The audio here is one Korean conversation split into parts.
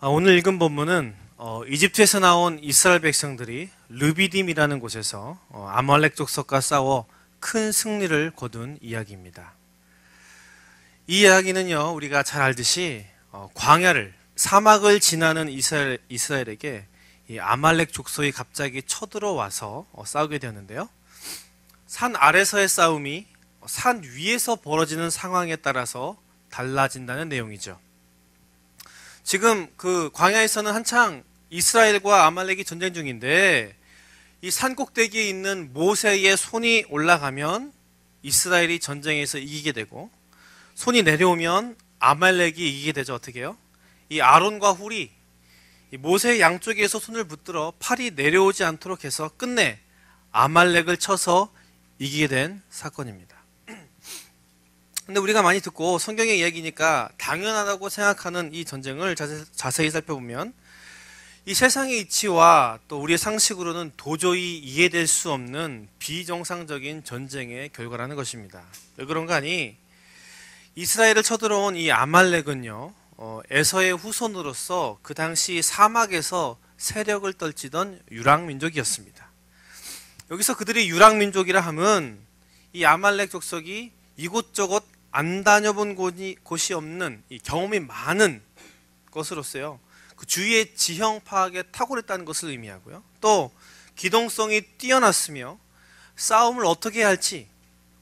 오늘 읽은 본문은 이집트에서 나온 이스라엘 백성들이 르비딤이라는 곳에서 아말렉 족속과 싸워 큰 승리를 거둔 이야기입니다. 이 이야기는요, 우리가 잘 알듯이 광야를, 사막을 지나는 이스라엘에게 이 아말렉 족속이 갑자기 쳐들어와서 싸우게 되었는데요. 산 아래서의 싸움이 산 위에서 벌어지는 상황에 따라서 달라진다는 내용이죠. 지금 그 광야에서는 한창 이스라엘과 아말렉이 전쟁 중인데, 이 산 꼭대기에 있는 모세의 손이 올라가면 이스라엘이 전쟁에서 이기게 되고, 손이 내려오면 아말렉이 이기게 되죠. 어떻게 해요? 이 아론과 훌이 이 모세의 양쪽에서 손을 붙들어 팔이 내려오지 않도록 해서 끝내 아말렉을 쳐서 이기게 된 사건입니다. 근데 우리가 많이 듣고 성경의 이야기니까 당연하다고 생각하는 이 전쟁을 자세히 살펴보면 이 세상의 이치와 또 우리의 상식으로는 도저히 이해될 수 없는 비정상적인 전쟁의 결과라는 것입니다. 왜 그런가 하니 이스라엘을 쳐들어온 이 아말렉은요, 에서의 후손으로서 그 당시 사막에서 세력을 떨치던 유랑민족이었습니다. 여기서 그들이 유랑민족이라 함은 이 아말렉 족속이 이곳저곳 안 다녀본 곳이 없는 이 경험이 많은 것으로서요, 그 주위의 지형 파악에 탁월했다는 것을 의미하고요, 또 기동성이 뛰어났으며 싸움을 어떻게 해야 할지,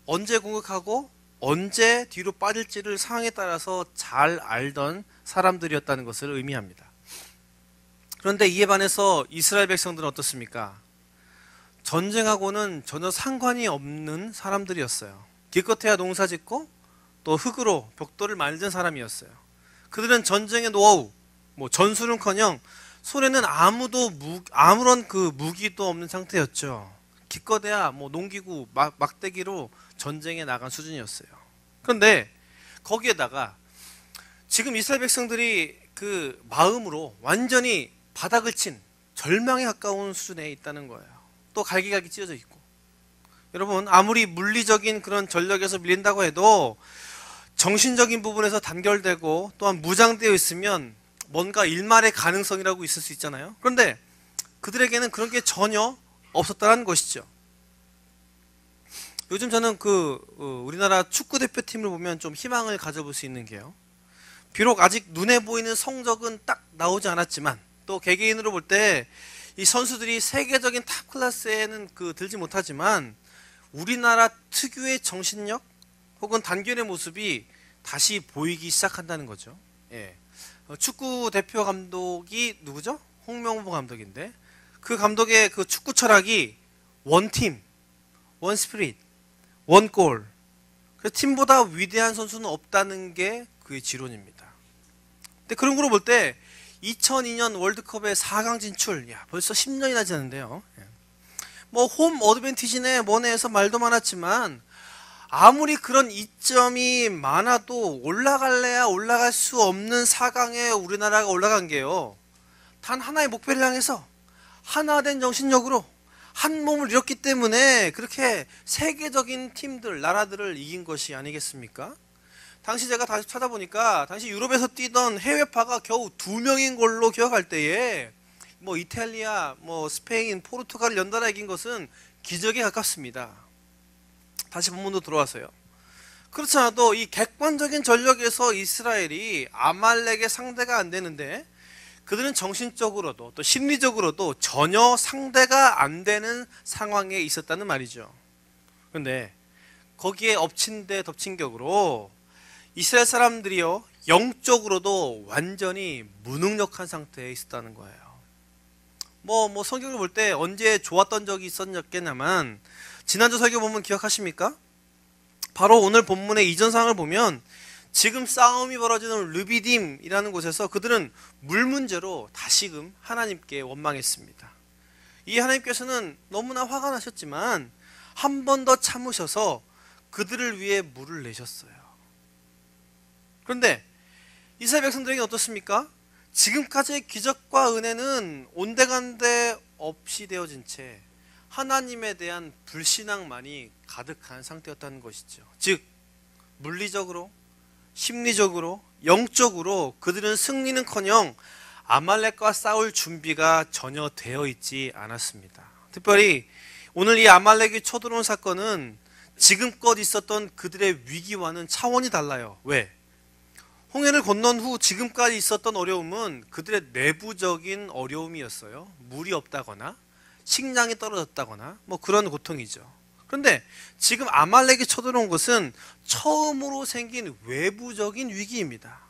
언제 공격하고 언제 뒤로 빠질지를 상황에 따라서 잘 알던 사람들이었다는 것을 의미합니다. 그런데 이에 반해서 이스라엘 백성들은 어떻습니까? 전쟁하고는 전혀 상관이 없는 사람들이었어요. 기껏해야 농사 짓고 또 흙으로 벽돌을 만든 사람이었어요. 그들은 전쟁의 노하우, 전술은커녕 손에는 아무런 그 무기도 없는 상태였죠. 기껏해야 농기구, 막대기로 전쟁에 나간 수준이었어요. 그런데 거기에다가 지금 이스라엘 백성들이 그 마음으로 완전히 바닥을 친 절망에 가까운 수준에 있다는 거예요. 또 갈기갈기 찢어져 있고, 여러분, 아무리 물리적인 그런 전력에서 밀린다고 해도 정신적인 부분에서 단결되고 또한 무장되어 있으면 뭔가 일말의 가능성이라고 있을 수 있잖아요. 그런데 그들에게는 그런 게 전혀 없었다는 것이죠. 요즘 저는 우리나라 축구 대표팀을 보면 좀 희망을 가져볼 수 있는 게요, 비록 아직 눈에 보이는 성적은 딱 나오지 않았지만 또 개개인으로 볼 때 이 선수들이 세계적인 탑 클래스에는 들지 못하지만 우리나라 특유의 정신력 혹은 단결의 모습이 다시 보이기 시작한다는 거죠. 예. 축구 대표 감독이 누구죠? 홍명보 감독인데, 그 감독의 그 축구 철학이 원팀, 원스피릿, 원골. 그래서 팀보다 위대한 선수는 없다는 게 그의 지론입니다. 근데 그런 거로 볼 때 2002년 월드컵의 4강 진출, 벌써 10년이나 지났는데요. 홈 어드밴티지네 뭐네 해서 말도 많았지만 아무리 그런 이점이 많아도 올라갈래야 올라갈 수 없는 4강에 우리나라가 올라간 게요, 단 하나의 목표를 향해서 하나된 정신력으로 한 몸을 이뤘기 때문에 그렇게 세계적인 팀들, 나라들을 이긴 것이 아니겠습니까? 당시 제가 다시 찾아보니까 당시 유럽에서 뛰던 해외파가 겨우 2명인 걸로 기억할 때에 이탈리아, 스페인, 포르투갈을 연달아 이긴 것은 기적에 가깝습니다. 다시 본문도 들어와서요. 그렇지 않아도 이 객관적인 전력에서 이스라엘이 아말렉의 상대가 안 되는데 그들은 정신적으로도 또 심리적으로도 전혀 상대가 안 되는 상황에 있었다는 말이죠. 그런데 거기에 엎친 데 덮친 격으로 이스라엘 사람들이요, 영적으로도 완전히 무능력한 상태에 있었다는 거예요. 성경을 볼 때 언제 좋았던 적이 있었겠냐만 지난주 설교 본문 기억하십니까? 바로 오늘 본문의 이전 상황을 보면 지금 싸움이 벌어지는 르비딤이라는 곳에서 그들은 물 문제로 다시금 하나님께 원망했습니다. 이 하나님께서는 너무나 화가 나셨지만 한 번 더 참으셔서 그들을 위해 물을 내셨어요. 그런데 이스라엘 백성들에게 어떻습니까? 지금까지의 기적과 은혜는 온데간데 없이 되어진 채 하나님에 대한 불신앙만이 가득한 상태였다는 것이죠. 즉 물리적으로, 심리적으로, 영적으로 그들은 승리는커녕 아말렉과 싸울 준비가 전혀 되어 있지 않았습니다. 특별히 오늘 이 아말렉이 쳐들어온 사건은 지금껏 있었던 그들의 위기와는 차원이 달라요. 왜? 홍해를 건넌 후 지금까지 있었던 어려움은 그들의 내부적인 어려움이었어요. 물이 없다거나 식량이 떨어졌다거나 뭐 그런 고통이죠. 그런데 지금 아말렉이 쳐들어온 것은 처음으로 생긴 외부적인 위기입니다.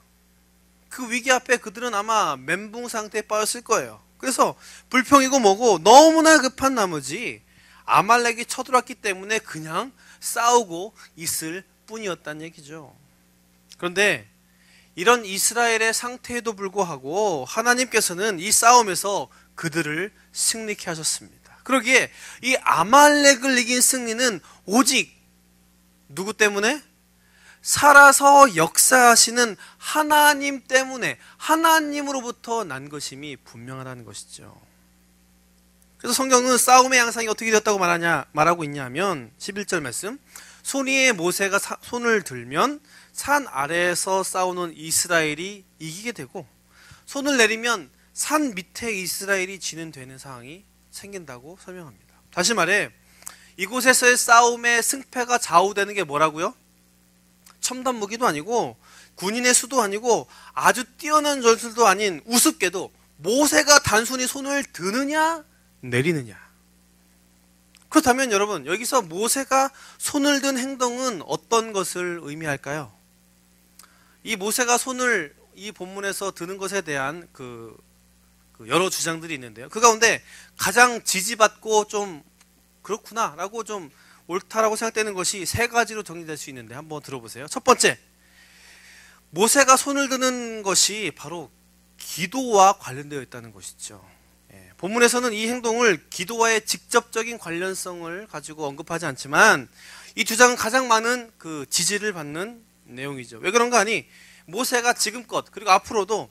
그 위기 앞에 그들은 아마 멘붕 상태에 빠졌을 거예요. 그래서 불평이고 뭐고 너무나 급한 나머지 아말렉이 쳐들어왔기 때문에 그냥 싸우고 있을 뿐이었다는 얘기죠. 그런데 이런 이스라엘의 상태에도 불구하고 하나님께서는 이 싸움에서 그들을 승리케 하셨습니다. 그러기에 이 아말렉을 이긴 승리는 오직 누구 때문에? 살아서 역사하시는 하나님 때문에, 하나님으로부터 난 것임이 분명하다는 것이죠. 그래서 성경은 싸움의 양상이 어떻게 되었다고 말하고 있냐면 11절 말씀, 손 위에 모세가 손을 들면 산 아래에서 싸우는 이스라엘이 이기게 되고, 손을 내리면 산 밑에 이스라엘이 지는 되는 상황이 생긴다고 설명합니다. 다시 말해 이곳에서의 싸움의 승패가 좌우되는 게 뭐라고요? 첨단 무기도 아니고 군인의 수도 아니고 아주 뛰어난 전술도 아닌 우습게도 모세가 단순히 손을 드느냐 내리느냐. 그렇다면 여러분, 여기서 모세가 손을 든 행동은 어떤 것을 의미할까요? 이 모세가 손을 이 본문에서 드는 것에 대한 그 여러 주장들이 있는데요. 그 가운데 가장 지지받고 좀 그렇구나 라고 좀 옳다라고 생각되는 것이 세 가지로 정리될 수 있는데 한번 들어보세요. 첫 번째, 모세가 손을 드는 것이 바로 기도와 관련되어 있다는 것이죠. 본문에서는 이 행동을 기도와의 직접적인 관련성을 가지고 언급하지 않지만 이 주장은 가장 많은 그 지지를 받는 내용이죠. 왜 그런가 하니 모세가 지금껏 그리고 앞으로도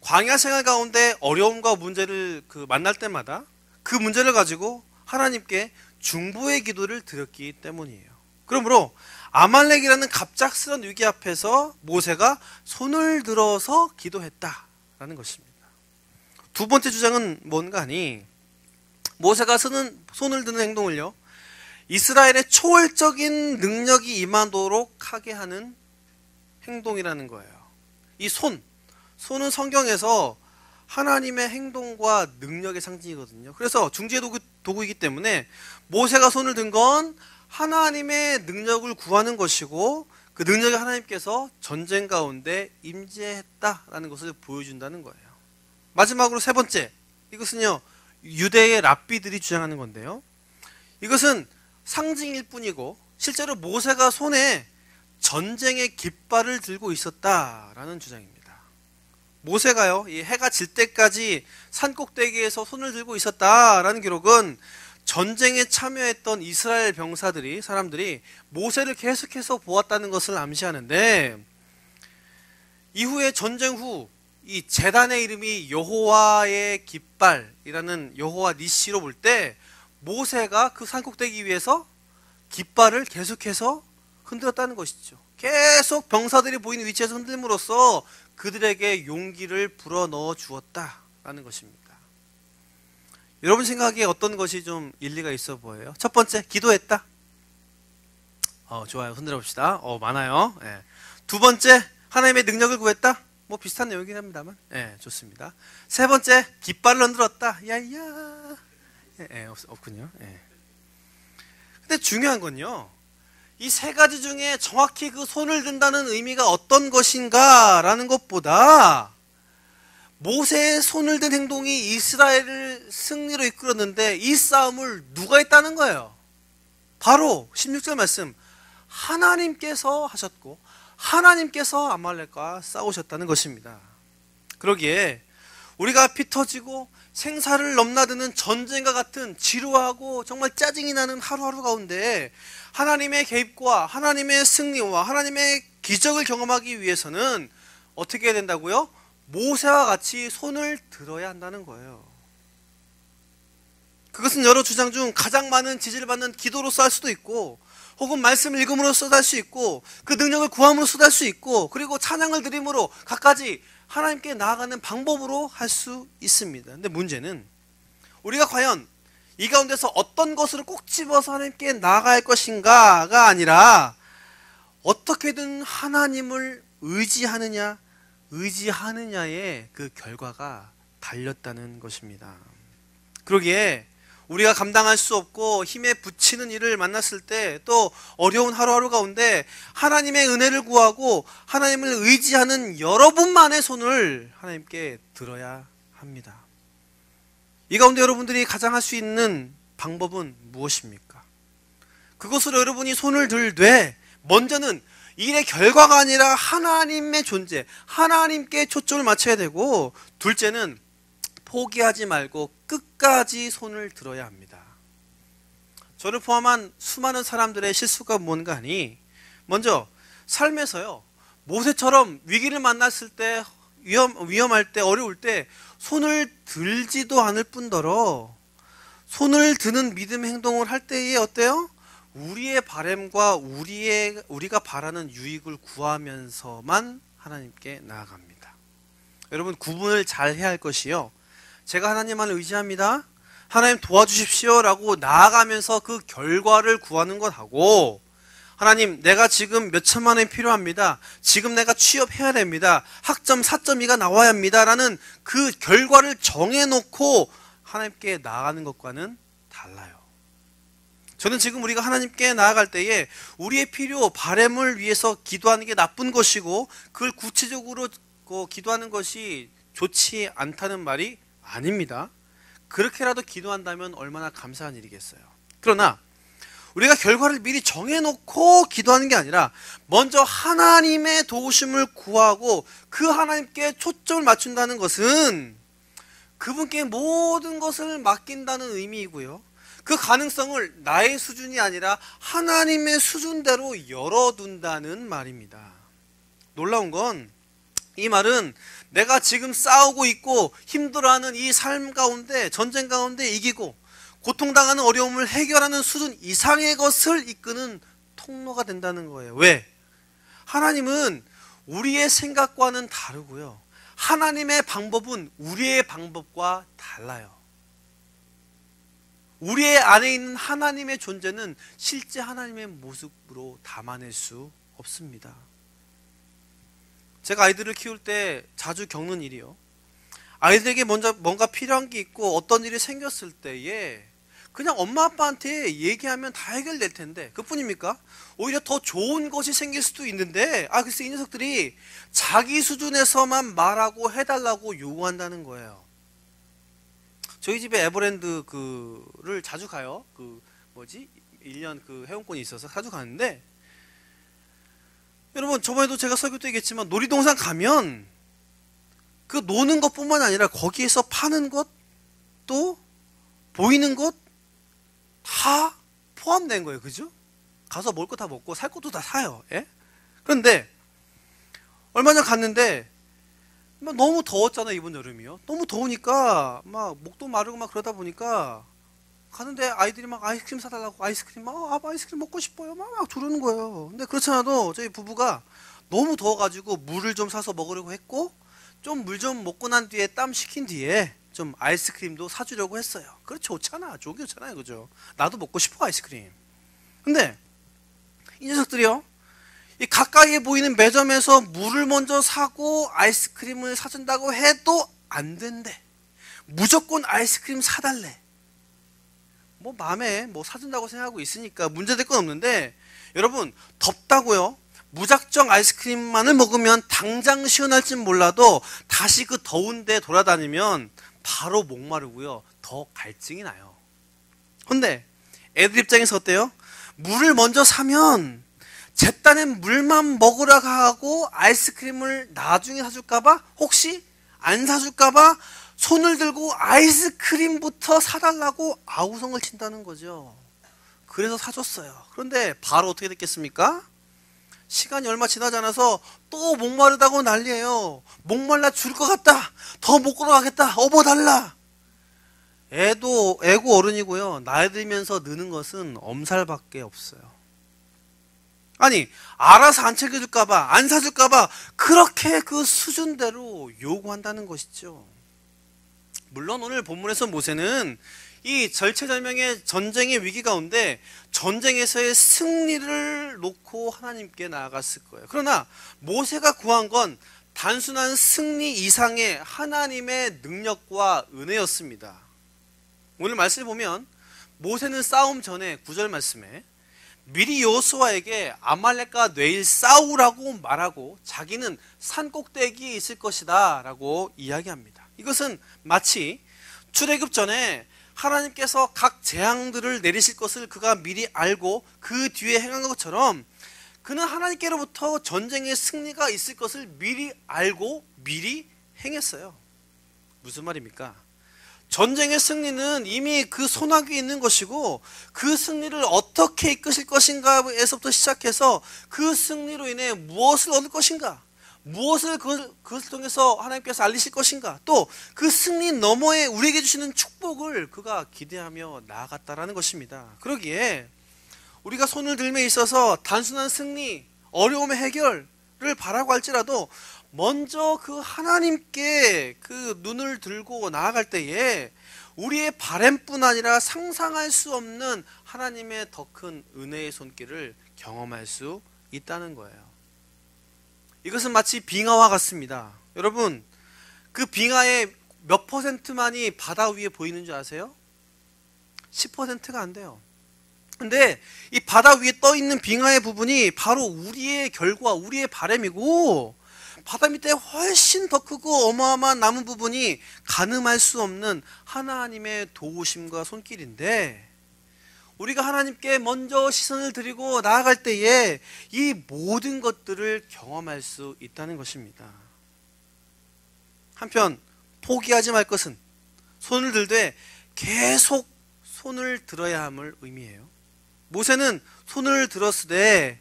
광야 생활 가운데 어려움과 문제를 만날 때마다 그 문제를 가지고 하나님께 중보의 기도를 드렸기 때문이에요. 그러므로 아말렉이라는 갑작스러운 위기 앞에서 모세가 손을 들어서 기도했다라는 것입니다. 두 번째 주장은 뭔가 하니 모세가 손을 드는 행동을요, 이스라엘의 초월적인 능력이 임하도록 하게 하는 행동이라는 거예요. 이 손은 성경에서 하나님의 행동과 능력의 상징이거든요. 그래서 중지의 도구이기 때문에 모세가 손을 든 건 하나님의 능력을 구하는 것이고 그 능력이 하나님께서 전쟁 가운데 임재했다라는 것을 보여준다는 거예요. 마지막으로 세 번째, 이것은요 유대의 랍비들이 주장하는 건데요, 이것은 상징일 뿐이고 실제로 모세가 손에 전쟁의 깃발을 들고 있었다라는 주장입니다. 모세가요, 이 해가 질 때까지 산 꼭대기에서 손을 들고 있었다라는 기록은 전쟁에 참여했던 이스라엘 사람들이 모세를 계속해서 보았다는 것을 암시하는데, 이후에 전쟁 후 이 제단의 이름이 여호와의 깃발이라는 여호와 니시로 볼 때 모세가 그 산 꼭대기 위에서 깃발을 계속해서 흔들었다는 것이죠. 계속 병사들이 보이는 위치에서 흔들므로써 그들에게 용기를 불어넣어 주었다라는 것입니다. 여러분 생각에 어떤 것이 좀 일리가 있어 보여요? 첫 번째, 기도했다. 좋아요. 흔들어 봅시다. 많아요. 두 번째, 하나님의 능력을 구했다. 뭐 비슷한 내용이긴 합니다만, 좋습니다. 세 번째, 깃발을 흔들었다. 야야. 없군요. 근데 중요한 건요, 이 세 가지 중에 정확히 그 손을 든다는 의미가 어떤 것인가라는 것보다 모세의 손을 든 행동이 이스라엘을 승리로 이끌었는데 이 싸움을 누가 했다는 거예요? 바로 16절 말씀, 하나님께서 하셨고 하나님께서 아말렉과 싸우셨다는 것입니다. 그러기에 우리가 피 터지고 생사를 넘나드는 전쟁과 같은 지루하고 정말 짜증이 나는 하루하루 가운데 하나님의 개입과 하나님의 승리와 하나님의 기적을 경험하기 위해서는 어떻게 해야 된다고요? 모세와 같이 손을 들어야 한다는 거예요. 그것은 여러 주장 중 가장 많은 지지를 받는 기도로서 할 수도 있고, 혹은 말씀을 읽음으로써 할 수 있고, 그 능력을 구함으로써 할 수 있고, 그리고 찬양을 드림으로 갖가지 하나님께 나아가는 방법으로 할 수 있습니다. 근데 문제는 우리가 과연 이 가운데서 어떤 것을 꼭 집어서 하나님께 나아갈 것인가가 아니라 어떻게든 하나님을 의지하느냐의 그 결과가 달렸다는 것입니다. 그러기에 우리가 감당할 수 없고 힘에 부치는 일을 만났을 때, 또 어려운 하루하루 가운데 하나님의 은혜를 구하고 하나님을 의지하는 여러분만의 손을 하나님께 들어야 합니다. 이 가운데 여러분들이 가장 할 수 있는 방법은 무엇입니까? 그것으로 여러분이 손을 들되 먼저는 일의 결과가 아니라 하나님의 존재, 하나님께 초점을 맞춰야 되고, 둘째는 포기하지 말고 끝까지 손을 들어야 합니다. 저를 포함한 수많은 사람들의 실수가 뭔가 하니, 먼저 삶에서요, 모세처럼 위기를 만났을 때, 위험할 때, 어려울 때 손을 들지도 않을 뿐더러 손을 드는 믿음의 행동을 할 때에 어때요? 우리의 바램과 우리가 바라는 유익을 구하면서만 하나님께 나아갑니다. 여러분, 구분을 잘 해야 할 것이요, 제가 하나님만 의지합니다, 하나님 도와주십시오 라고 나아가면서 그 결과를 구하는 것하고, 하나님 내가 지금 몇 천만 원이 필요합니다, 지금 내가 취업해야 됩니다, 학점 4.2가 나와야 합니다 라는 그 결과를 정해놓고 하나님께 나아가는 것과는 달라요. 저는 지금 우리가 하나님께 나아갈 때에 우리의 필요, 바램을 위해서 기도하는 게 나쁜 것이고, 그걸 구체적으로 기도하는 것이 좋지 않다는 말이 아닙니다. 그렇게라도 기도한다면 얼마나 감사한 일이겠어요. 그러나 우리가 결과를 미리 정해놓고 기도하는 게 아니라 먼저 하나님의 도우심을 구하고 그 하나님께 초점을 맞춘다는 것은 그분께 모든 것을 맡긴다는 의미이고요, 그 가능성을 나의 수준이 아니라 하나님의 수준대로 열어둔다는 말입니다. 놀라운 건, 이 말은 내가 지금 싸우고 있고 힘들어하는 이 삶 가운데, 전쟁 가운데 이기고 고통당하는 어려움을 해결하는 수준 이상의 것을 이끄는 통로가 된다는 거예요. 왜? 하나님은 우리의 생각과는 다르고요, 하나님의 방법은 우리의 방법과 달라요. 우리의 안에 있는 하나님의 존재는 실제 하나님의 모습으로 담아낼 수 없습니다. 제가 아이들을 키울 때 자주 겪는 일이요, 아이들에게 먼저 뭔가 필요한 게 있고 어떤 일이 생겼을 때에 그냥 엄마 아빠한테 얘기하면 다 해결될 텐데, 그뿐입니까? 오히려 더 좋은 것이 생길 수도 있는데, 글쎄 이 녀석들이 자기 수준에서만 말하고 해달라고 요구한다는 거예요. 저희 집에 에버랜드를 자주 가요. 1년 회원권이 있어서 자주 가는데, 여러분 저번에도 제가 설교 때 얘기했지만, 놀이동산 가면 그 노는 것뿐만 아니라 거기에서 파는 것, 또 보이는 것 다 포함된 거예요. 그죠? 가서 먹을 거 다 먹고 살 것도 다 사요. 예? 그런데 얼마 전 갔는데 너무 더웠잖아요. 이번 여름이요. 너무 더우니까 막 목도 마르고 막 그러다 보니까 가는데 아이들이 막 아이스크림 사달라고, 아이스크림 먹고 싶어요 막 조르는 거예요. 근데 그렇지 않아도 저희 부부가 너무 더워가지고 물을 좀 사서 먹으려고 했고, 좀 물 좀 먹고 난 뒤에 땀 식힌 뒤에 좀 아이스크림도 사주려고 했어요. 그래 좋잖아요. 그죠? 나도 먹고 싶어 아이스크림. 근데 이 녀석들이요, 이 가까이에 보이는 매점에서 물을 먼저 사고 아이스크림을 사준다고 해도 안 된대. 무조건 아이스크림 사달래. 마음에 사준다고 생각하고 있으니까 문제될 건 없는데, 여러분 덥다고요, 무작정 아이스크림만을 먹으면 당장 시원할진 몰라도 다시 그 더운데 돌아다니면 바로 목마르고요, 더 갈증이 나요. 근데 애들 입장에서 어때요? 물을 먼저 사면 제딴엔 물만 먹으라 하고 아이스크림을 나중에 사줄까봐, 혹시 안 사줄까봐 손을 들고 아이스크림부터 사달라고 아우성을 친다는 거죠. 그래서 사줬어요. 그런데 바로 어떻게 됐겠습니까? 시간이 얼마 지나지 않아서 또 목마르다고 난리예요. 목말라 죽을 것 같다, 더 못 걸어가겠다, 어버 달라. 애고 어른이고요, 나이 들면서 느는 것은 엄살밖에 없어요. 아니, 알아서 안 챙겨줄까봐, 안 사줄까봐 그렇게 그 수준대로 요구한다는 것이죠. 물론 오늘 본문에서 모세는 이 절체절명의 전쟁의 위기 가운데 전쟁에서의 승리를 놓고 하나님께 나아갔을 거예요. 그러나 모세가 구한 건 단순한 승리 이상의 하나님의 능력과 은혜였습니다. 오늘 말씀을 보면 모세는 싸움 전에 9절 말씀에 미리 여호수아에게 아말렉과 내일 싸우라고 말하고 자기는 산 꼭대기에 있을 것이다 라고 이야기합니다. 이것은 마치 출애굽 전에 하나님께서 각 재앙들을 내리실 것을 그가 미리 알고 그 뒤에 행한 것처럼 그는 하나님께로부터 전쟁의 승리가 있을 것을 미리 알고 미리 행했어요. 무슨 말입니까? 전쟁의 승리는 이미 그 손아귀에 있는 것이고 그 승리를 어떻게 이끄실 것인가에서부터 시작해서 그 승리로 인해 무엇을 얻을 것인가, 무엇을 그것을 통해서 하나님께서 알리실 것인가, 또 그 승리 너머에 우리에게 주시는 축복을 그가 기대하며 나아갔다라는 것입니다. 그러기에 우리가 손을 들매 있어서 단순한 승리, 어려움의 해결을 바라고 할지라도 먼저 그 하나님께 그 눈을 들고 나아갈 때에 우리의 바램뿐 아니라 상상할 수 없는 하나님의 더 큰 은혜의 손길을 경험할 수 있다는 거예요. 이것은 마치 빙하와 같습니다. 여러분, 그 빙하의 몇 %만이 바다 위에 보이는 줄 아세요? 10%가 안 돼요. 근데 이 바다 위에 떠 있는 빙하의 부분이 바로 우리의 결과, 우리의 바람이고, 바다 밑에 훨씬 더 크고 어마어마한 남은 부분이 가늠할 수 없는 하나님의 도우심과 손길인데, 우리가 하나님께 먼저 시선을 드리고 나아갈 때에 이 모든 것들을 경험할 수 있다는 것입니다. 한편 포기하지 말 것은 손을 들되 계속 손을 들어야 함을 의미해요. 모세는 손을 들었으되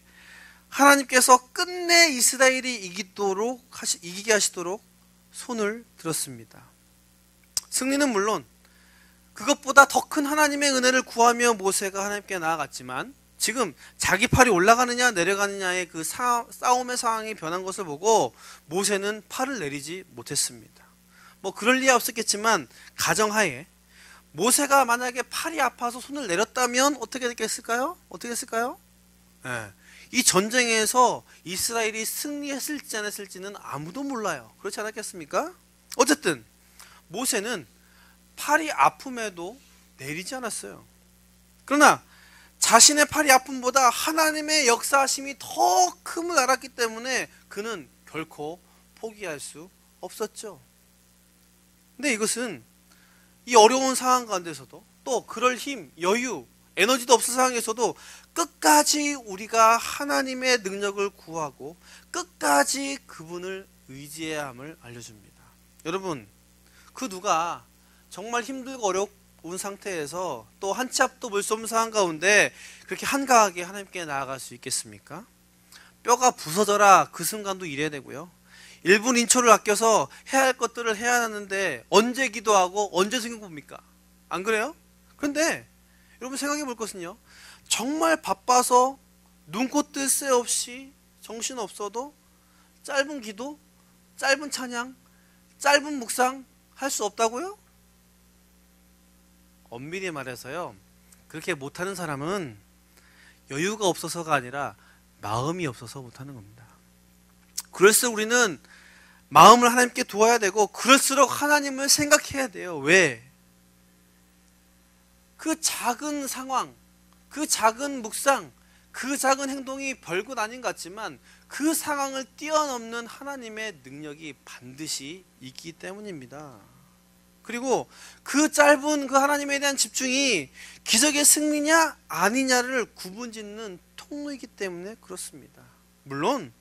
하나님께서 끝내 이스라엘이 이기게 하시도록 손을 들었습니다. 승리는 물론 그것보다 더 큰 하나님의 은혜를 구하며 모세가 하나님께 나아갔지만 지금 자기 팔이 올라가느냐 내려가느냐의 그 싸움의 상황이 변한 것을 보고 모세는 팔을 내리지 못했습니다. 뭐 그럴 리야 없었겠지만 가정하에 모세가 만약에 팔이 아파서 손을 내렸다면 어떻게 됐을까요? 네. 이 전쟁에서 이스라엘이 승리했을지 안 했을지는 아무도 몰라요. 그렇지 않았겠습니까? 어쨌든 모세는 팔이 아픔에도 내리지 않았어요. 그러나 자신의 팔이 아픔보다 하나님의 역사하심이 더 큼을 알았기 때문에 그는 결코 포기할 수 없었죠. 근데 이것은 이 어려운 상황 가운데서도 또 그럴 힘, 여유, 에너지도 없을 상황에서도 끝까지 우리가 하나님의 능력을 구하고 끝까지 그분을 의지해야 함을 알려줍니다. 여러분, 그 누가 정말 힘들고 어려운 상태에서 또 한 치 앞도 볼 수 없는 상황 가운데 그렇게 한가하게 하나님께 나아갈 수 있겠습니까? 뼈가 부서져라 그 순간도 이래야 되고요. 1분 1초를 아껴서 해야 할 것들을 해야 하는데 언제 기도하고 언제 성경 봅니까? 안 그래요? 그런데 여러분 생각해 볼 것은요, 정말 바빠서 눈코 뜰 새 없이 정신 없어도 짧은 기도, 짧은 찬양, 짧은 묵상 할 수 없다고요? 엄밀히 말해서요, 그렇게 못하는 사람은 여유가 없어서가 아니라 마음이 없어서 못하는 겁니다. 그럴수록 우리는 마음을 하나님께 두어야 되고 그럴수록 하나님을 생각해야 돼요. 왜? 그 작은 상황, 그 작은 묵상, 그 작은 행동이 별것 아닌 것 같지만 그 상황을 뛰어넘는 하나님의 능력이 반드시 있기 때문입니다. 그리고 그 짧은 그 하나님에 대한 집중이 기적의 승리냐 아니냐를 구분짓는 통로이기 때문에 그렇습니다. 물론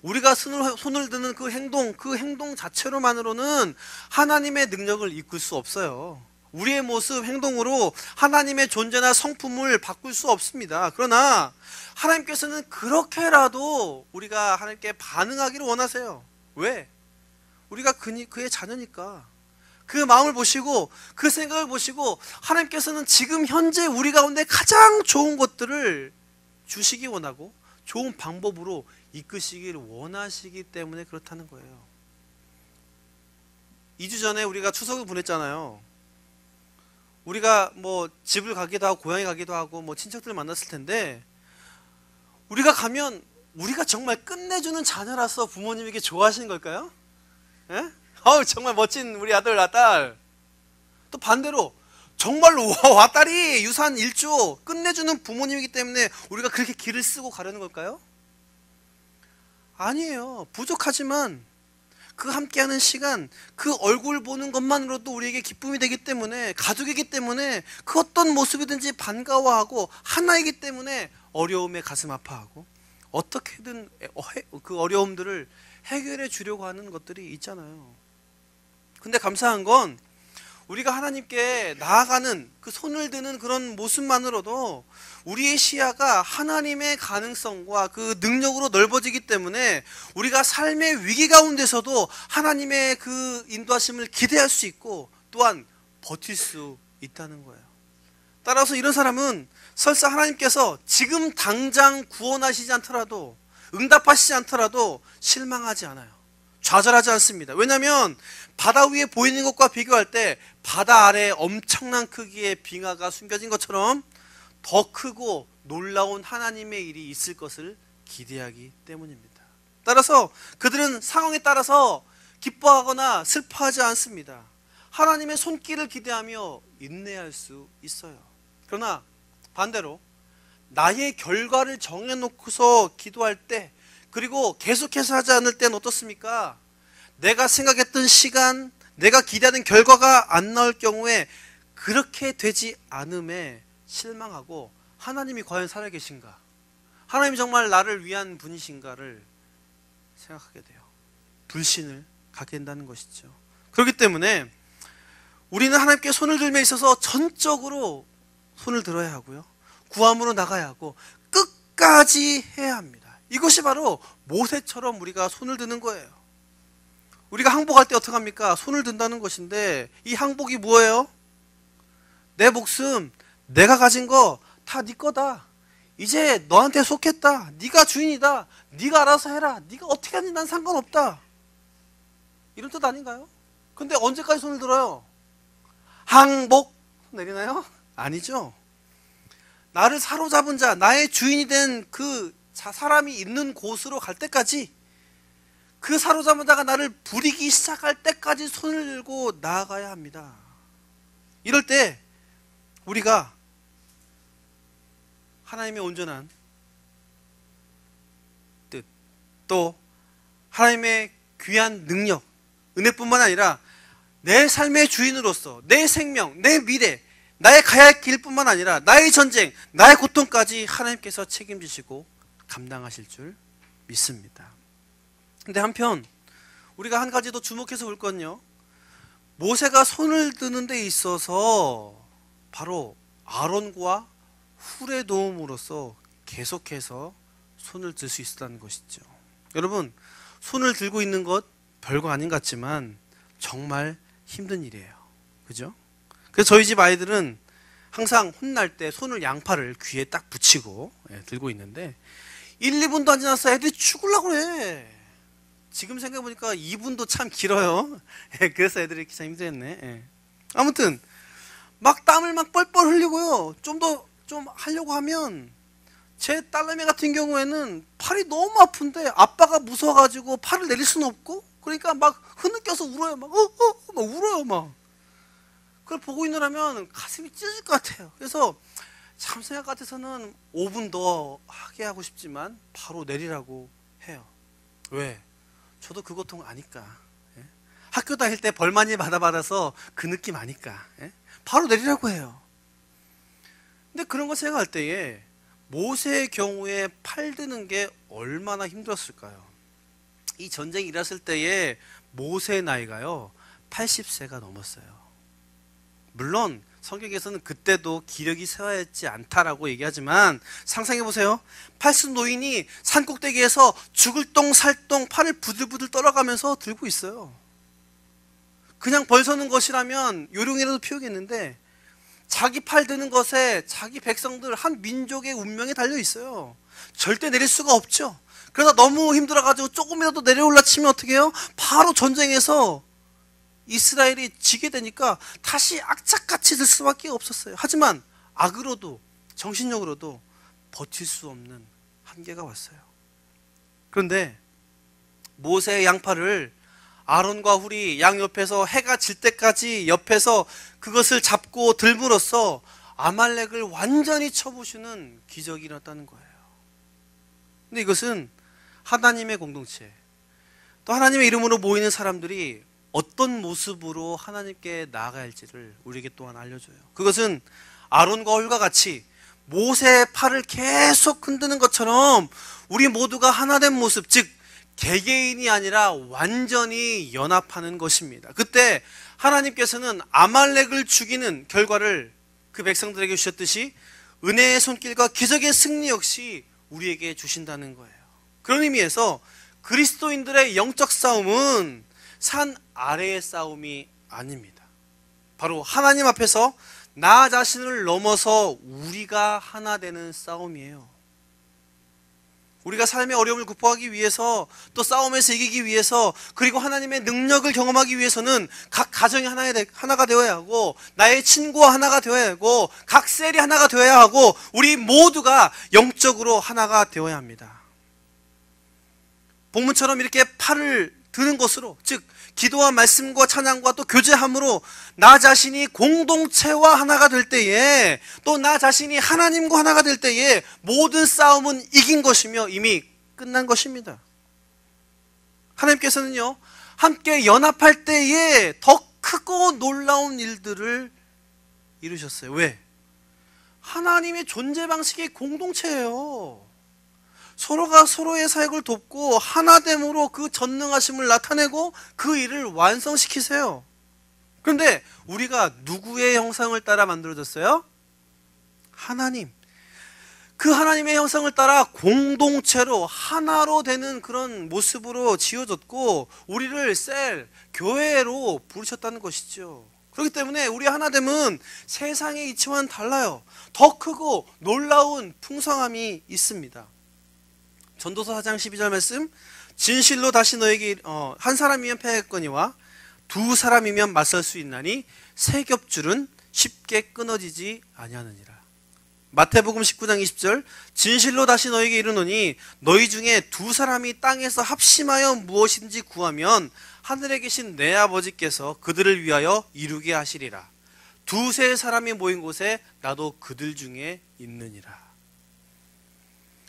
우리가 손을 드는 그 행동 자체로만으로는 하나님의 능력을 이끌 수 없어요. 우리의 모습, 행동으로 하나님의 존재나 성품을 바꿀 수 없습니다. 그러나 하나님께서는 그렇게라도 우리가 하나님께 반응하기를 원하세요. 왜? 우리가 그의 자녀니까. 그 마음을 보시고 그 생각을 보시고 하나님께서는 지금 현재 우리 가운데 가장 좋은 것들을 주시기 원하고 좋은 방법으로 이끄시기를 원하시기 때문에 그렇다는 거예요. 2주 전에 우리가 추석을 보냈잖아요. 우리가 뭐 집을 가기도 하고 고향에 가기도 하고 뭐 친척들을 만났을 텐데, 우리가 가면 우리가 정말 끝내주는 자녀라서 부모님에게 좋아하시는 걸까요? 예? 정말 멋진 우리 아들, 딸. 또 반대로 정말로 와 딸이 유산 1조 끝내주는 부모님이기 때문에 우리가 그렇게 기를 쓰고 가려는 걸까요? 아니에요. 부족하지만 그 함께하는 시간, 그 얼굴 보는 것만으로도 우리에게 기쁨이 되기 때문에, 가족이기 때문에 그 어떤 모습이든지 반가워하고, 하나이기 때문에 어려움에 가슴 아파하고 어떻게든 그 어려움들을 해결해 주려고 하는 것들이 있잖아요. 근데 감사한 건 우리가 하나님께 나아가는 그 손을 드는 그런 모습만으로도 우리의 시야가 하나님의 가능성과 그 능력으로 넓어지기 때문에 우리가 삶의 위기 가운데서도 하나님의 그 인도하심을 기대할 수 있고, 또한 버틸 수 있다는 거예요. 따라서 이런 사람은 설사 하나님께서 지금 당장 구원하시지 않더라도, 응답하시지 않더라도 실망하지 않아요. 좌절하지 않습니다. 왜냐하면 바다 위에 보이는 것과 비교할 때 바다 아래에 엄청난 크기의 빙하가 숨겨진 것처럼 더 크고 놀라운 하나님의 일이 있을 것을 기대하기 때문입니다. 따라서 그들은 상황에 따라서 기뻐하거나 슬퍼하지 않습니다. 하나님의 손길을 기대하며 인내할 수 있어요. 그러나 반대로 나의 결과를 정해놓고서 기도할 때, 그리고 계속해서 하지 않을 때는 어떻습니까? 내가 생각했던 시간, 내가 기대하는 결과가 안 나올 경우에 그렇게 되지 않음에 실망하고, 하나님이 과연 살아계신가? 하나님이 정말 나를 위한 분이신가를 생각하게 돼요. 불신을 갖게 된다는 것이죠. 그렇기 때문에 우리는 하나님께 손을 들며 있어서 전적으로 손을 들어야 하고요, 구함으로 나가야 하고 끝까지 해야 합니다. 이것이 바로 모세처럼 우리가 손을 드는 거예요. 우리가 항복할 때 어떻게 합니까? 손을 든다는 것인데, 이 항복이 뭐예요? 내 목숨, 내가 가진 거 다 네 거다. 이제 너한테 속했다. 네가 주인이다. 네가 알아서 해라. 네가 어떻게 하는지 난 상관없다. 이런 뜻 아닌가요? 근데 언제까지 손을 들어요? 항복 내리나요? 아니죠. 나를 사로잡은 자, 나의 주인이 된 그 사람이 있는 곳으로 갈 때까지, 그 사로잡은 자가 나를 부리기 시작할 때까지 손을 들고 나아가야 합니다. 이럴 때 우리가 하나님의 온전한 뜻, 또 하나님의 귀한 능력, 은혜뿐만 아니라 내 삶의 주인으로서 내 생명, 내 미래, 나의 가야 할 길뿐만 아니라 나의 전쟁, 나의 고통까지 하나님께서 책임지시고 감당하실 줄 믿습니다. 근데 한편 우리가 한 가지 더 주목해서 볼 건요, 모세가 손을 드는 데 있어서 바로 아론과 훌의 도움으로써 계속해서 손을 들 수 있었다는 것이죠. 여러분, 손을 들고 있는 것 별거 아닌 것 같지만 정말 힘든 일이에요. 그죠? 그래서 저희 집 아이들은 항상 혼날 때 손을, 양팔을 귀에 딱 붙이고 들고 있는데 1, 2분도 안 지났어 애들이 죽으려고 그래. 지금 생각해보니까 2분도 참 길어요. 그래서 애들이 참 힘들었네. 아무튼 막 땀을 막 뻘뻘 흘리고요, 좀 하려고 하면, 제 딸내미 같은 경우에는 팔이 너무 아픈데 아빠가 무서워가지고 팔을 내릴 수는 없고, 그러니까 막 흐느껴서 울어요. 막 울어요. 막 그걸 보고 있느라면 가슴이 찢어질 것 같아요. 그래서 참 생각 같아서는 5분 더 하게 하고 싶지만 바로 내리라고 해요. 왜? 저도 그 고통 아니까. 학교 다닐 때 벌 많이 받아서 그 느낌 아니까. 바로 내리라고 해요. 근데 그런 거 생각할 때에 모세의 경우에 팔 드는 게 얼마나 힘들었을까요? 이 전쟁이 일어났을 때에 모세의 나이가요 80세가 넘었어요. 물론 성경에서는 그때도 기력이 쇠하였지 않다라고 얘기하지만, 상상해보세요. 80 노인이 산꼭대기에서 죽을 똥 살똥 팔을 부들부들 떨어가면서 들고 있어요. 그냥 벌 서는 것이라면 요령이라도 피우겠는데, 자기 팔 드는 것에 자기 백성들 한 민족의 운명이 달려 있어요. 절대 내릴 수가 없죠. 그래서 너무 힘들어가지고 조금이라도 내려올라 치면 어떻게 해요? 바로 전쟁에서 이스라엘이 지게 되니까 다시 악착같이 들 수밖에 없었어요. 하지만 악으로도 정신력으로도 버틸 수 없는 한계가 왔어요. 그런데 모세의 양팔을 아론과 훌이 양옆에서 해가 질 때까지 옆에서 그것을 잡고 들므로써 아말렉을 완전히 쳐부수는 기적이 일어났다는 거예요. 근데 이것은 하나님의 공동체, 또 하나님의 이름으로 모이는 사람들이 어떤 모습으로 하나님께 나아가야 할지를 우리에게 또한 알려줘요. 그것은 아론과 훌과 같이 모세의 팔을 계속 흔드는 것처럼 우리 모두가 하나 된 모습, 즉 개개인이 아니라 완전히 연합하는 것입니다. 그때 하나님께서는 아말렉을 죽이는 결과를 그 백성들에게 주셨듯이 은혜의 손길과 기적의 승리 역시 우리에게 주신다는 거예요. 그런 의미에서 그리스도인들의 영적 싸움은 산 아래의 싸움이 아닙니다. 바로 하나님 앞에서 나 자신을 넘어서 우리가 하나 되는 싸움이에요. 우리가 삶의 어려움을 극복하기 위해서, 또 싸움에서 이기기 위해서, 그리고 하나님의 능력을 경험하기 위해서는 각 가정이 하나가 되어야 하고, 나의 친구와 하나가 되어야 하고, 각 셀이 하나가 되어야 하고, 우리 모두가 영적으로 하나가 되어야 합니다. 본문처럼 이렇게 팔을 드는 것으로, 즉 기도와 말씀과 찬양과 또 교제함으로 나 자신이 공동체와 하나가 될 때에, 또 나 자신이 하나님과 하나가 될 때에 모든 싸움은 이긴 것이며 이미 끝난 것입니다. 하나님께서는요, 함께 연합할 때에 더 크고 놀라운 일들을 이루셨어요. 왜? 하나님의 존재 방식이 공동체예요. 서로가 서로의 사역을 돕고 하나됨으로 그 전능하심을 나타내고 그 일을 완성시키세요. 그런데 우리가 누구의 형상을 따라 만들어졌어요? 하나님. 그 하나님의 형상을 따라 공동체로 하나로 되는 그런 모습으로 지어졌고, 우리를 셀, 교회로 부르셨다는 것이죠. 그렇기 때문에 우리 하나됨은 세상의 이치와는 달라요. 더 크고 놀라운 풍성함이 있습니다. 전도서 4장 12절 말씀, 진실로 다시 너에게 한 사람이면 패하겠거니와 두 사람이면 맞설 수 있나니 세 겹줄은 쉽게 끊어지지 아니하느니라. 마태복음 19장 20절, 진실로 다시 너에게 이르노니 너희 중에 두 사람이 땅에서 합심하여 무엇인지 구하면 하늘에 계신 내 아버지께서 그들을 위하여 이루게 하시리라. 두세 사람이 모인 곳에 나도 그들 중에 있느니라.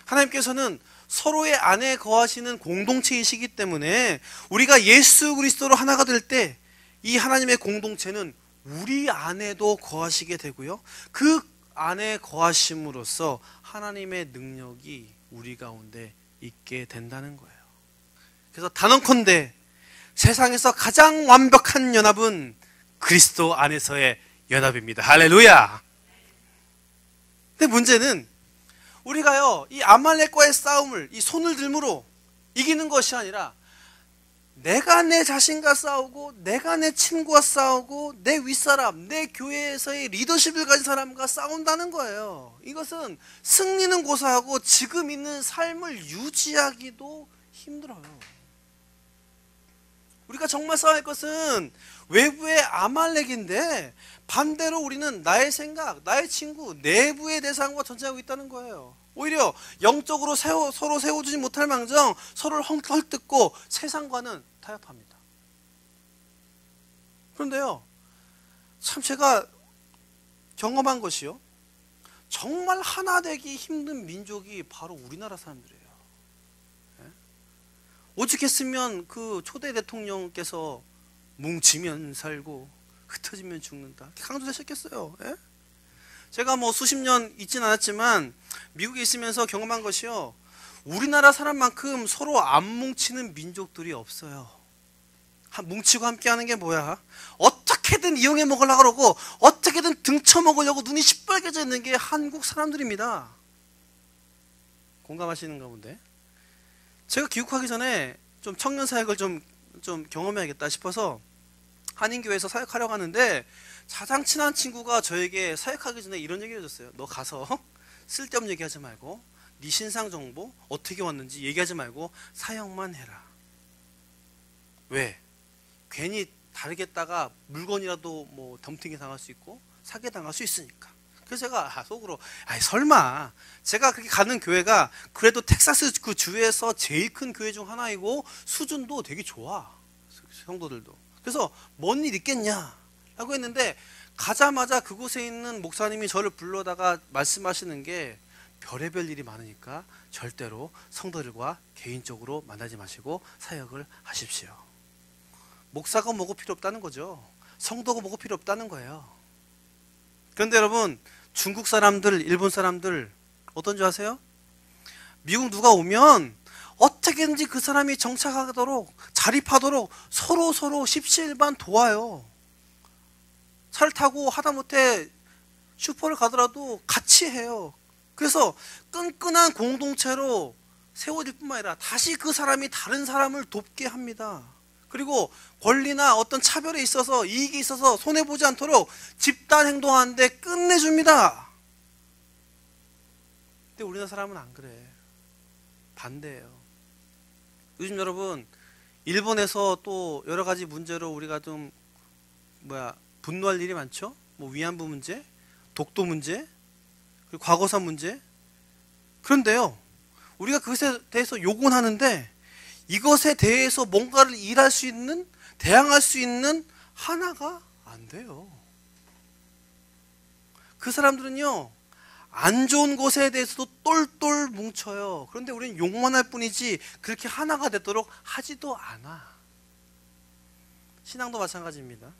하나님께서는 서로의 안에 거하시는 공동체이시기 때문에 우리가 예수 그리스도로 하나가 될 때 이 하나님의 공동체는 우리 안에도 거하시게 되고요, 그 안에 거하심으로써 하나님의 능력이 우리 가운데 있게 된다는 거예요. 그래서 단언컨대 세상에서 가장 완벽한 연합은 그리스도 안에서의 연합입니다. 할렐루야. 근데 문제는 우리가요, 이 아말렉과의 싸움을 이 손을 들므로 이기는 것이 아니라 내가 내 자신과 싸우고, 내가 내 친구와 싸우고, 내 윗사람, 내 교회에서의 리더십을 가진 사람과 싸운다는 거예요. 이것은 승리는 고사하고 지금 있는 삶을 유지하기도 힘들어요. 우리가 정말 싸워야 할 것은 외부의 아말렉인데, 반대로 우리는 나의 생각, 나의 친구, 내부의 대상과 전쟁하고 있다는 거예요. 오히려 영적으로 서로 세워주지 못할 망정 서로를 헐뜯고 세상과는 타협합니다. 그런데요, 참 제가 경험한 것이요, 정말 하나 되기 힘든 민족이 바로 우리나라 사람들이에요. 오죽했으면 그 초대 대통령께서 뭉치면 살고 흩어지면 죽는다 강조하셨겠어요. 예? 제가 뭐 수십 년 있진 않았지만 미국에 있으면서 경험한 것이요, 우리나라 사람만큼 서로 안 뭉치는 민족들이 없어요. 뭉치고 함께 하는 게 뭐야? 어떻게든 이용해 먹으려고 그러고 어떻게든 등쳐 먹으려고 눈이 시뻘개져 있는 게 한국 사람들입니다. 공감하시는가 본데? 제가 귀국하기 전에 좀 청년 사역을 좀 경험해야겠다 싶어서 한인교회에서 사역하려고 하는데 가장 친한 친구가 저에게 사역하기 전에 이런 얘기를 해줬어요. 너 가서 쓸데없는 얘기하지 말고 네 신상 정보 어떻게 왔는지 얘기하지 말고 사역만 해라. 왜? 괜히 다르겠다가 물건이라도 뭐 덤팅이 당할 수 있고 사기 당할 수 있으니까. 그래서 제가 속으로 설마 제가 그렇게 가는 교회가 그래도 텍사스 그 주에서 제일 큰 교회 중 하나이고 수준도 되게 좋아, 성도들도. 그래서 뭔 일 있겠냐 라고 했는데 가자마자 그곳에 있는 목사님이 저를 불러다가 말씀하시는 게 별의별 일이 많으니까 절대로 성도들과 개인적으로 만나지 마시고 사역을 하십시오. 목사가 뭐고 필요 없다는 거죠. 성도가 뭐고 필요 없다는 거예요. 그런데 여러분, 중국 사람들, 일본 사람들 어떤 줄 아세요? 미국 누가 오면 어떻게든지 그 사람이 정착하도록, 자립하도록 서로 십시일반 도와요. 차를 타고 하다못해 슈퍼를 가더라도 같이 해요. 그래서 끈끈한 공동체로 세워질 뿐만 아니라 다시 그 사람이 다른 사람을 돕게 합니다. 그리고 권리나 어떤 차별에 있어서, 이익이 있어서 손해보지 않도록 집단 행동하는데 끝내줍니다. 근데 우리나라 사람은 안 그래. 반대예요. 요즘 여러분, 일본에서 또 여러 가지 문제로 우리가 좀 분노할 일이 많죠. 뭐 위안부 문제, 독도 문제, 그리고 과거사 문제. 그런데요, 우리가 그것에 대해서 욕은 하는데 이것에 대해서 뭔가를 일할 수 있는, 대항할 수 있는 하나가 안 돼요. 그 사람들은요, 안 좋은 것에 대해서도 똘똘 뭉쳐요. 그런데 우리는 욕만 할 뿐이지 그렇게 하나가 되도록 하지도 않아. 신앙도 마찬가지입니다.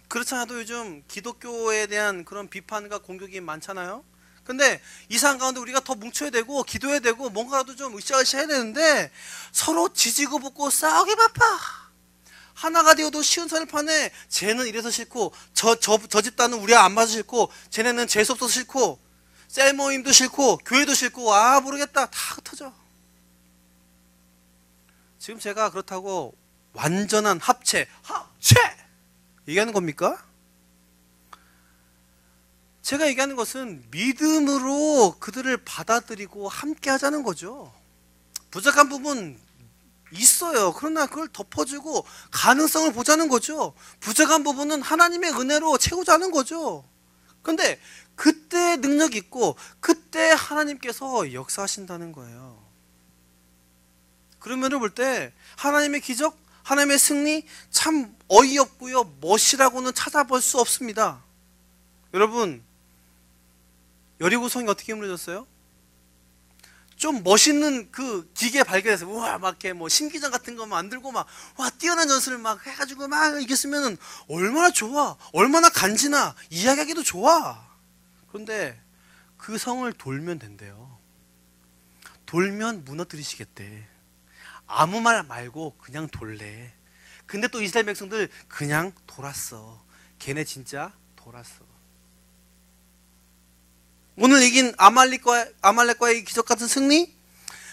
그렇지 않아도 요즘 기독교에 대한 그런 비판과 공격이 많잖아요. 근데 이 상황 가운데 우리가 더 뭉쳐야 되고 기도해야 되고 뭔가라도 좀 으쌰으쌰 해야 되는데 서로 지지고 볶고 싸우기 바빠. 하나가 되어도 쉬운 산을판에 쟤는 이래서 싫고 저 집단은 우리와 안 맞아 싫고 쟤네는 재수없어서 싫고 셀 모임도 싫고 교회도 싫고 모르겠다 다 흩어져. 지금 제가 그렇다고 완전한 합체 얘기하는 겁니까? 제가 얘기하는 것은 믿음으로 그들을 받아들이고 함께 하자는 거죠. 부족한 부분 있어요. 그러나 그걸 덮어주고 가능성을 보자는 거죠. 부족한 부분은 하나님의 은혜로 채우자는 거죠. 그런데 그때 능력 있고 그때 하나님께서 역사하신다는 거예요. 그런 면을 볼 때 하나님의 기적, 하나님의 승리 참 어이없고요, 멋이라고는 찾아볼 수 없습니다. 여러분, 여리고성이 어떻게 무너졌어요? 좀 멋있는 그 기계 발견해서 우와 막 이렇게 뭐 신기전 같은 거 만들고 막 뛰어난 전술을 막 해가지고 막 이겼으면 얼마나 좋아, 얼마나 간지나, 이야기하기도 좋아. 그런데 그 성을 돌면 된대요. 돌면 무너뜨리시겠대. 아무 말 말고 그냥 돌래. 근데 또 이스라엘 백성들 그냥 돌았어. 걔네 진짜 돌았어. 오늘 이긴 아말렉과의 기적 같은 승리?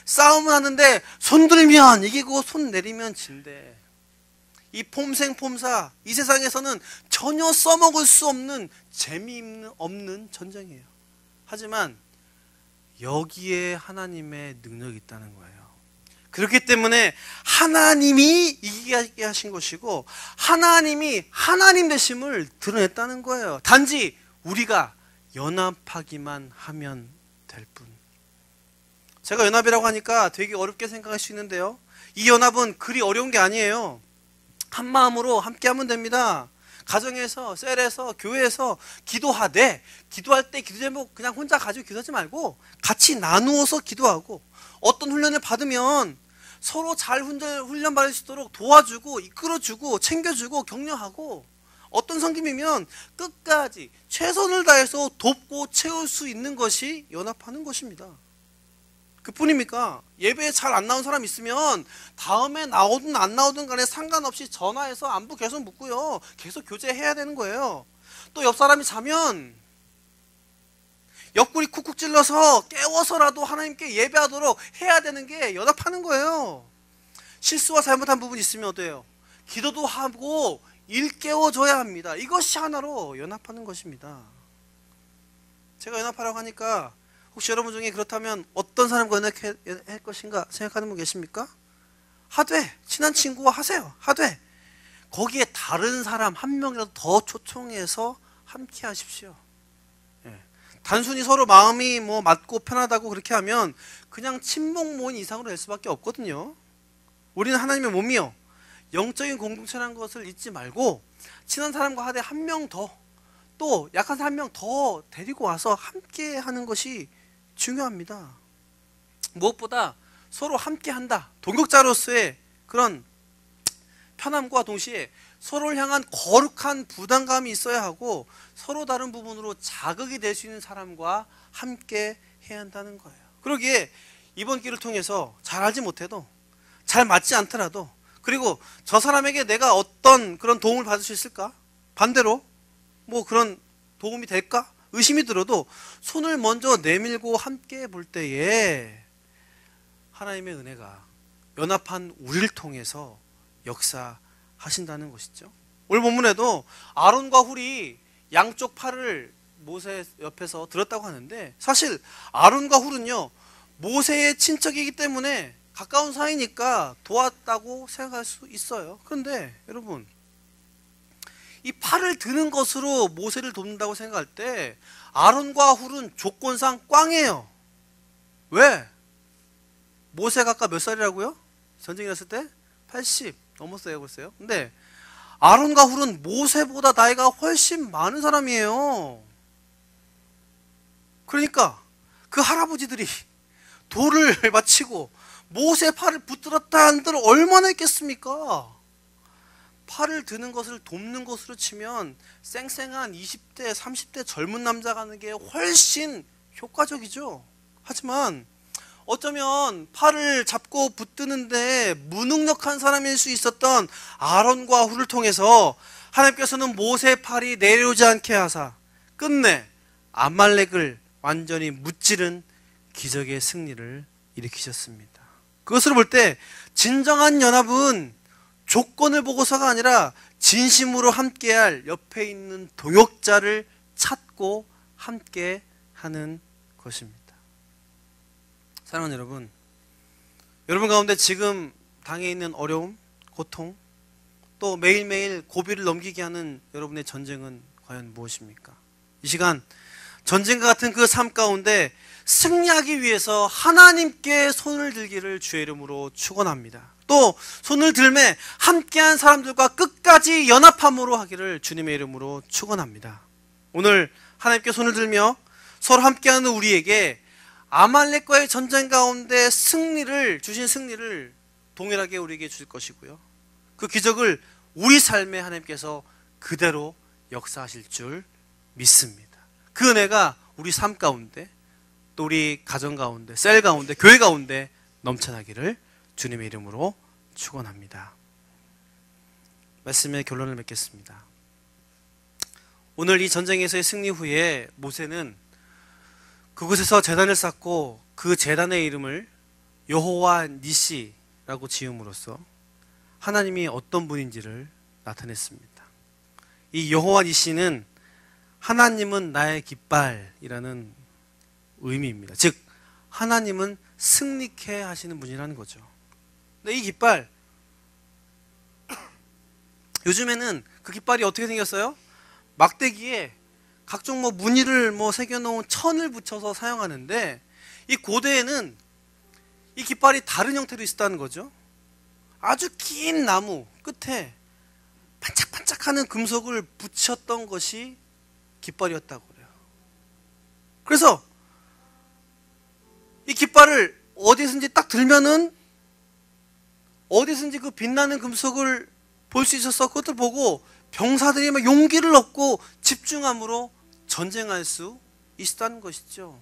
싸움을 하는데 손 들면 이기고 손 내리면 진대. 이 폼생폼사, 이 세상에서는 전혀 써먹을 수 없는 재미없는 전쟁이에요. 하지만 여기에 하나님의 능력이 있다는 거예요. 그렇기 때문에 하나님이 이기게 하신 것이고 하나님이 하나님 되심을 드러냈다는 거예요. 단지 우리가 연합하기만 하면 될 뿐. 제가 연합이라고 하니까 되게 어렵게 생각할 수 있는데요, 이 연합은 그리 어려운 게 아니에요. 한 마음으로 함께 하면 됩니다. 가정에서, 셀에서, 교회에서 기도하되, 기도할 때 기도 제목 그냥 혼자 가지고 기도하지 말고 같이 나누어서 기도하고, 어떤 훈련을 받으면 서로 잘 훈련 받을 수 있도록 도와주고 이끌어주고 챙겨주고 격려하고, 어떤 섬김이면 끝까지 최선을 다해서 돕고 채울 수 있는 것이 연합하는 것입니다. 그뿐입니까? 예배에 잘 안 나온 사람 있으면 다음에 나오든 안 나오든 간에 상관없이 전화해서 안부 계속 묻고요, 계속 교제해야 되는 거예요. 또 옆 사람이 자면 옆구리 쿡쿡 찔러서 깨워서라도 하나님께 예배하도록 해야 되는 게 연합하는 거예요. 실수와 잘못한 부분이 있으면 어때요? 기도도 하고 일깨워줘야 합니다. 이것이 하나로 연합하는 것입니다. 제가 연합하라고 하니까 혹시 여러분 중에 그렇다면 어떤 사람과 연합할 것인가 생각하는 분 계십니까? 하되 친한 친구와 하세요. 하되 거기에 다른 사람 한 명이라도 더 초청해서 함께 하십시오. 예. 단순히 서로 마음이 뭐 맞고 편하다고 그렇게 하면 그냥 친목 모임 이상으로 될 수밖에 없거든요. 우리는 하나님의 몸이요, 영적인 공동체라는 것을 잊지 말고 친한 사람과 하되 한 명 더, 또 약한 사람 한 명 더 데리고 와서 함께 하는 것이 중요합니다. 무엇보다 서로 함께 한다, 동역자로서의 그런 편함과 동시에 서로를 향한 거룩한 부담감이 있어야 하고 서로 다른 부분으로 자극이 될 수 있는 사람과 함께 해야 한다는 거예요. 그러기에 이번 기를 통해서 잘 알지 못해도, 잘 맞지 않더라도, 그리고 저 사람에게 내가 어떤 그런 도움을 받을 수 있을까? 반대로 뭐 그런 도움이 될까? 의심이 들어도 손을 먼저 내밀고 함께 볼 때에 하나님의 은혜가 연합한 우리를 통해서 역사하신다는 것이죠. 오늘 본문에도 아론과 훌이 양쪽 팔을 모세 옆에서 들었다고 하는데, 사실 아론과 훌은요 모세의 친척이기 때문에 가까운 사이니까 도왔다고 생각할 수 있어요. 그런데 여러분, 이 팔을 드는 것으로 모세를 돕는다고 생각할 때 아론과 훌은 조건상 꽝이에요. 왜? 모세가 아까 몇 살이라고요? 전쟁이 났을 때? 80 넘었어요. 글쎄요. 근데 아론과 훌은 모세보다 나이가 훨씬 많은 사람이에요. 그러니까 그 할아버지들이 돌을 바치고 모세 팔을 붙들었다 한들 얼마나 있겠습니까? 팔을 드는 것을 돕는 것으로 치면 쌩쌩한 20대, 30대 젊은 남자가 하는 게 훨씬 효과적이죠. 하지만 어쩌면 팔을 잡고 붙드는데 무능력한 사람일 수 있었던 아론과 훌을 통해서 하나님께서는 모세의 팔이 내려오지 않게 하사 끝내 아말렉을 완전히 무찌른 기적의 승리를 일으키셨습니다. 그것으로 볼 때 진정한 연합은 조건을 보고서가 아니라 진심으로 함께할 옆에 있는 동역자를 찾고 함께 하는 것입니다. 사랑하는 여러분, 여러분 가운데 지금 당해 있는 어려움, 고통, 또 매일매일 고비를 넘기게 하는 여러분의 전쟁은 과연 무엇입니까? 이 시간 전쟁과 같은 그 삶 가운데 승리하기 위해서 하나님께 손을 들기를 주의 이름으로 축원합니다. 또 손을 들매 함께한 사람들과 끝까지 연합함으로 하기를 주님의 이름으로 축원합니다. 오늘 하나님께 손을 들며 서로 함께하는 우리에게 아말렉과의 전쟁 가운데 주신 승리를 동일하게 우리에게 주실 것이고요, 그 기적을 우리 삶에 하나님께서 그대로 역사하실 줄 믿습니다. 그 은혜가 우리 삶 가운데, 또 우리 가정 가운데, 셀 가운데, 교회 가운데 넘쳐나기를 주님의 이름으로 축원합니다. 말씀의 결론을 맺겠습니다. 오늘 이 전쟁에서의 승리 후에 모세는 그곳에서 제단을 쌓고 그 제단의 이름을 여호와 니시라고 지음으로써 하나님이 어떤 분인지를 나타냈습니다. 이 여호와 니시는 하나님은 나의 깃발이라는 의미입니다. 즉 하나님은 승리케 하시는 분이라는 거죠. 근데 이 깃발, 요즘에는 그 깃발이 어떻게 생겼어요? 막대기에 각종 무늬를 새겨놓은 천을 붙여서 사용하는데, 이 고대에는 이 깃발이 다른 형태로 있었다는 거죠. 아주 긴 나무 끝에 반짝반짝하는 금속을 붙였던 것이 깃발이었다고 그래요. 그래서 이 깃발을 어디선지 딱 들면은 어디선지 그 빛나는 금속을 볼 수 있어서 그것을 보고 병사들이 막 용기를 얻고 집중함으로 전쟁할 수 있었다는 것이죠.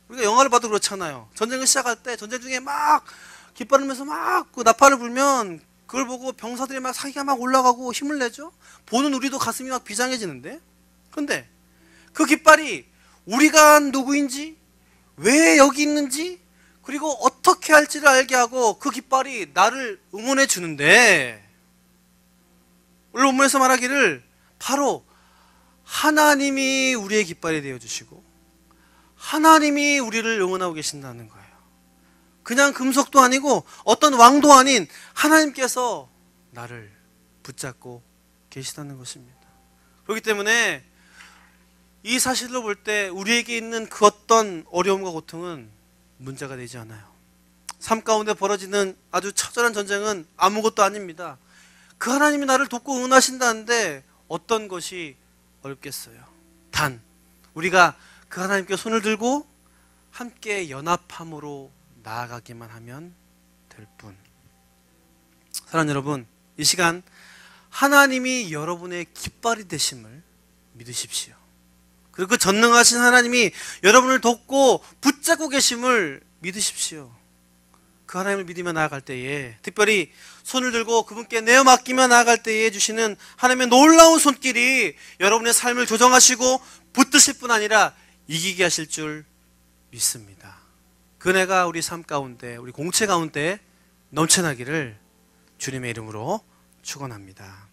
우리가 영화를 봐도 그렇잖아요. 전쟁을 시작할 때 전쟁 중에 막 깃발을 막 그 나팔을 불면 그걸 보고 병사들이 막 사기가 막 올라가고 힘을 내죠. 보는 우리도 가슴이 막 비장해지는데, 그런데 그 깃발이 우리가 누구인지, 왜 여기 있는지, 그리고 어떻게 할지를 알게 하고 그 깃발이 나를 응원해 주는데, 오늘 본문에서 말하기를 바로 하나님이 우리의 깃발이 되어주시고 하나님이 우리를 응원하고 계신다는 거예요. 그냥 금속도 아니고 어떤 왕도 아닌 하나님께서 나를 붙잡고 계시다는 것입니다. 그렇기 때문에 이 사실로 볼 때 우리에게 있는 그 어떤 어려움과 고통은 문제가 되지 않아요. 삶 가운데 벌어지는 아주 처절한 전쟁은 아무것도 아닙니다. 그 하나님이 나를 돕고 응원하신다는데 어떤 것이 어렵겠어요. 단 우리가 그 하나님께 손을 들고 함께 연합함으로 나아가기만 하면 될 뿐. 사랑하는 여러분, 이 시간 하나님이 여러분의 깃발이 되심을 믿으십시오. 그리고 그 전능하신 하나님이 여러분을 돕고 붙잡고 계심을 믿으십시오. 그 하나님을 믿으며 나아갈 때에, 특별히 손을 들고 그분께 내어 맡기며 나아갈 때에 주시는 하나님의 놀라운 손길이 여러분의 삶을 조정하시고 붙드실 뿐 아니라 이기게 하실 줄 믿습니다. 그 은혜가 우리 삶 가운데, 우리 공체 가운데 넘쳐나기를 주님의 이름으로 축원합니다.